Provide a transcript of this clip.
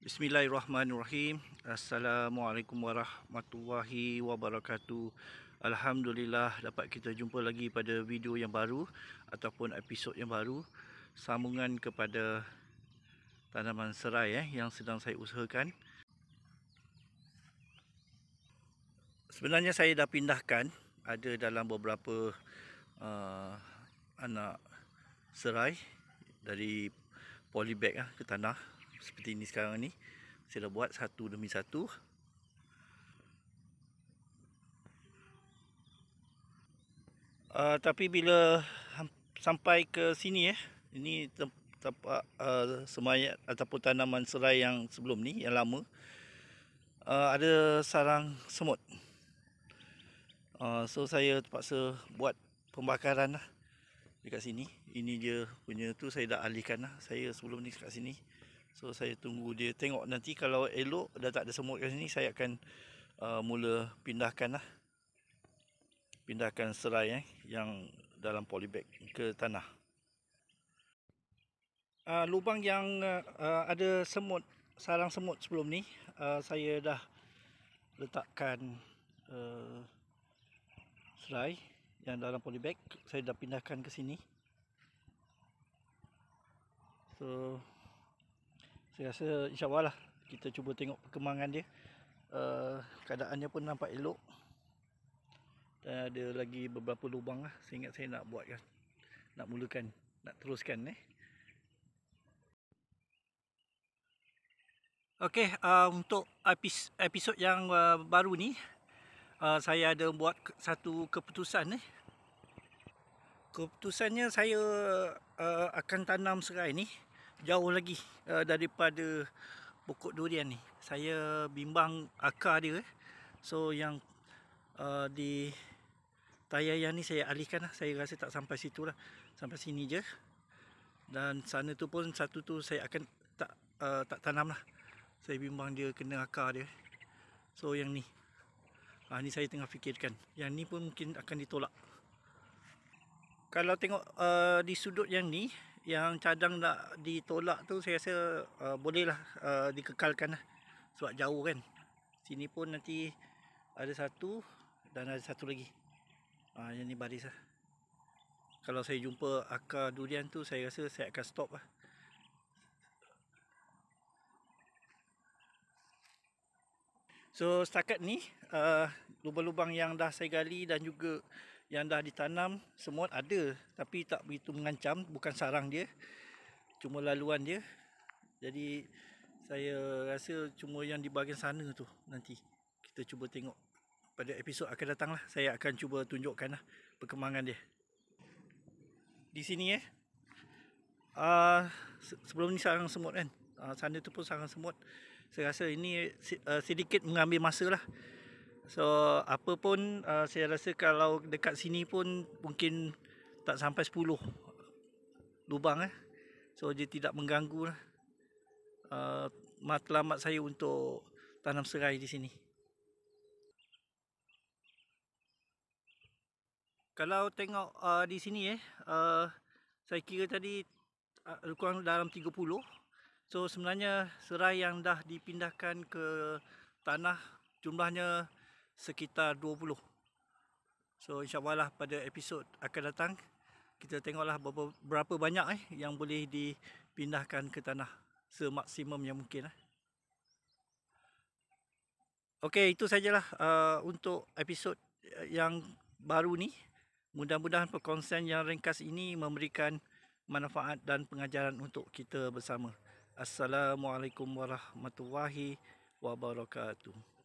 Bismillahirrahmanirrahim. Assalamualaikum warahmatullahi wabarakatuh. Alhamdulillah dapat kita jumpa lagi pada video yang baru ataupun episod yang baru sambungan kepada tanaman serai yang sedang saya usahakan. Sebenarnya saya dah pindahkan ada dalam beberapa anak serai dari polybag ke tanah seperti ini sekarang ni. Saya dah buat satu demi satu. Tapi bila sampai ke sini ini tempat semayat ataupun tanaman serai yang sebelum ni, yang lama, ada sarang semut. So saya terpaksa buat pembakaran lah dekat sini. Ini dia punya tu, saya dah alihkan lah. Saya sebelum ni kat sini. So saya tunggu dia, tengok nanti kalau elok dah tak ada semut kat sini, saya akan mula pindahkan lah. Pindahkan serai yang dalam polybag ke tanah. Lubang yang ada semut, sarang semut sebelum ni, saya dah letakkan serai yang dalam polybag. Saya dah pindahkan ke sini. So saya rasa insyaAllah lah, kita cuba tengok perkembangan dia. Keadaannya pun nampak elok. Dan ada lagi beberapa lubang lah. Saya ingat saya nak buatkan, nak mulakan, nak teruskan Okey, untuk episod yang baru ni, saya ada buat satu keputusan Keputusannya saya akan tanam serai ni jauh lagi daripada pokok durian ni. Saya bimbang akar dia. So yang di tayayan ni saya alihkan lah. Saya rasa tak sampai situ lah, sampai sini je. Dan sana tu pun satu tu saya akan tak tanam lah. Saya bimbang dia kena akar dia. So yang ni, ni saya tengah fikirkan. Yang ni pun mungkin akan ditolak. Kalau tengok di sudut yang ni, yang cadang nak ditolak tu, saya rasa bolehlah dikekalkan lah. Sebab jauh kan. Sini pun nanti ada satu dan ada satu lagi. Yang ni baris lah. Kalau saya jumpa akar durian tu, saya rasa saya akan stop lah. So setakat ni lubang-lubang yang dah saya gali dan juga yang dah ditanam semut ada, tapi tak begitu mengancam. Bukan sarang dia, cuma laluan dia. Jadi saya rasa cuma yang di bahagian sana tu nanti kita cuba tengok pada episod akan datang lah. Saya akan cuba tunjukkan lah perkembangan dia. Di sini sebelum ni sarang semut kan, sana tu pun sarang semut. Saya rasa ini sedikit mengambil masa lah. So apa pun saya rasa kalau dekat sini pun mungkin tak sampai 10 lubang So dia tidak mengganggu lah matlamat saya untuk tanam serai di sini. Kalau tengok di sini saya kira tadi kurang dalam 30. So sebenarnya serai yang dah dipindahkan ke tanah jumlahnya sekitar 20. So insyaAllah pada episod akan datang kita tengoklah berapa banyak yang boleh dipindahkan ke tanah semaksimum yang mungkin. Okey, itu sajalah untuk episod yang baru ni. Mudah-mudahan perkongsian yang ringkas ini memberikan manfaat dan pengajaran untuk kita bersama. Assalamualaikum warahmatullahi wabarakatuh.